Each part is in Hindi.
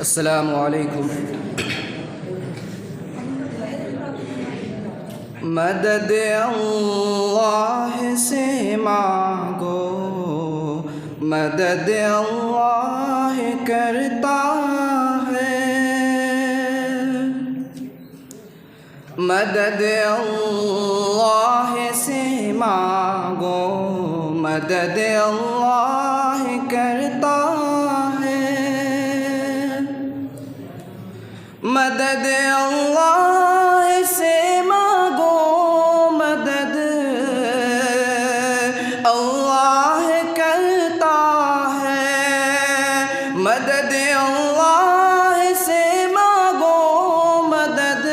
अस्सलामु अलैकुम। मदद अल्लाह से मांगो, मदद अल्लाह करता है। मदद अल्लाह से मांगो, मदद अल्लाह करता है। मदद अल्लाह से मांगो, मदद अल्लाह करता है। मदद अल्लाह से मांगो, मदद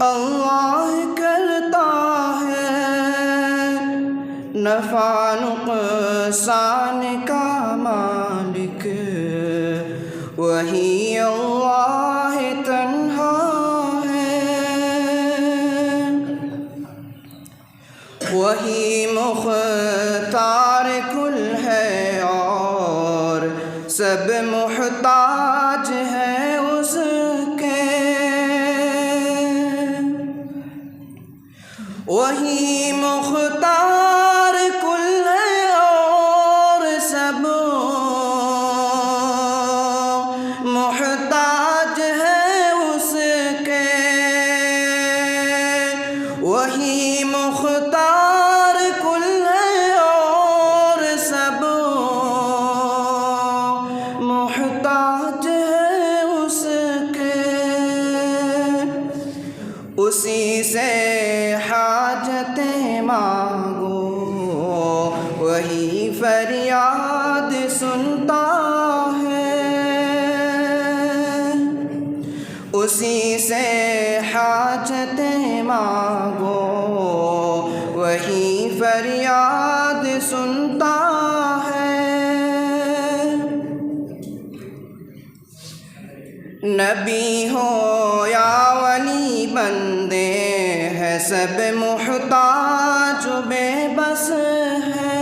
अल्लाह करता है। नफ़ा नुक़सान का मालिक वही अल्लाह तन्हा है। वही मुख्तार कुल है और सब मुहताज है उसके। वही मुख्तार कुल है और सब मुहताज है उसके। वही मुख्तार कुल है और सब मुहताज है उसके। उसी से हाजतें मांगो, वही फरियाद सुनता है। उसी से हाजतें मांगो, वही फरियाद सुनता है। नबी हो या वली बंदे हैं सब मुहताज बेबस है।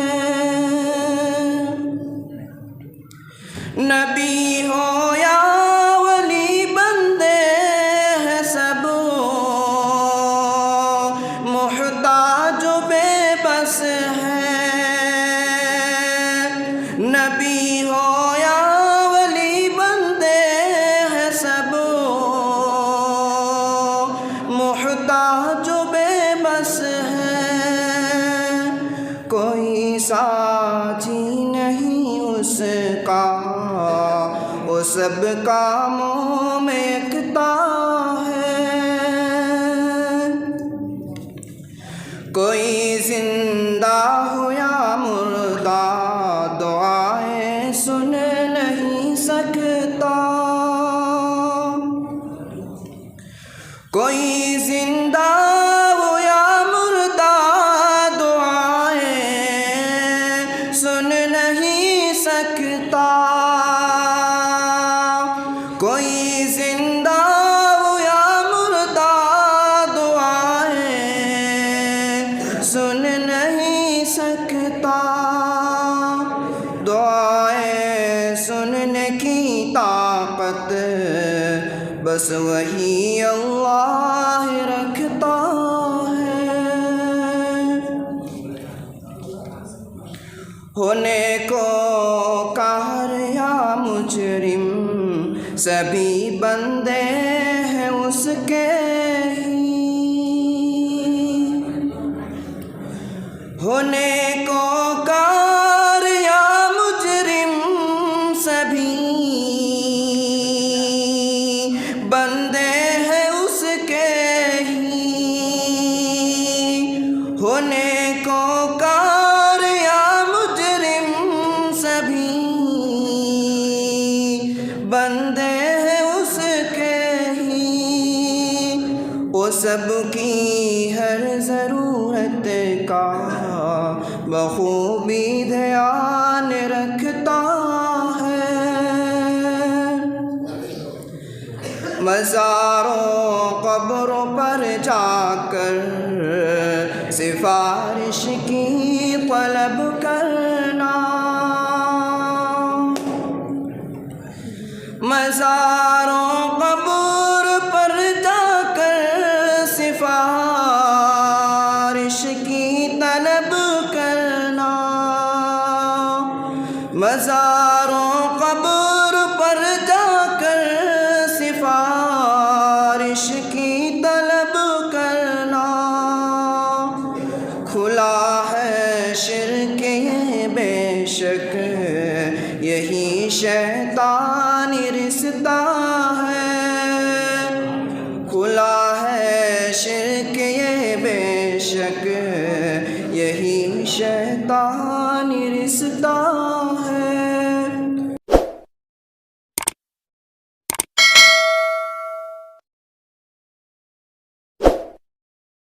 नबी हो या वली बंदे हैं सब मुहताज बेबस है। नबी हो या वली बंदे हैं सब मुहताज बेबस है। कोई साथी नहीं उसका, वो सब कामों में एकता है। कोई जिंदा हो या मुर्दा दुआएं सुन नहीं सकता। कोई जिंदा हो या मुर्दा दुआएं सुन नहीं सकता। कोई जिंदा हो या मुर्दा दुआएं सुन नहीं सकता। दुआएं सुनने की ताकत बस वही अल्लाह रखता है। होने को कार या मुजरिम सभी बंदे हैं उसके ही। होने को कार या मुजरिम सभी बंदे हैं उसके ही। होने को कार या मुजरिम सभी बंदे हैं उसके ही। वो सबकी हर ज़रूरत का बखूबी ध्यान रखता है। मज़ारों कब्रों पर जाकर सिफारिश की तलब करना। मज़ारों कब्र पर जाकर सिफारिश की तलब करना, मज़ारों कब्र पर जाकर सिफारिश की तलब करना। खुला है शिर्क ये बेशक यही शैतानी रिश्ता है, खुला है शिर्क ये बेशक यही शैतानी रिश्ता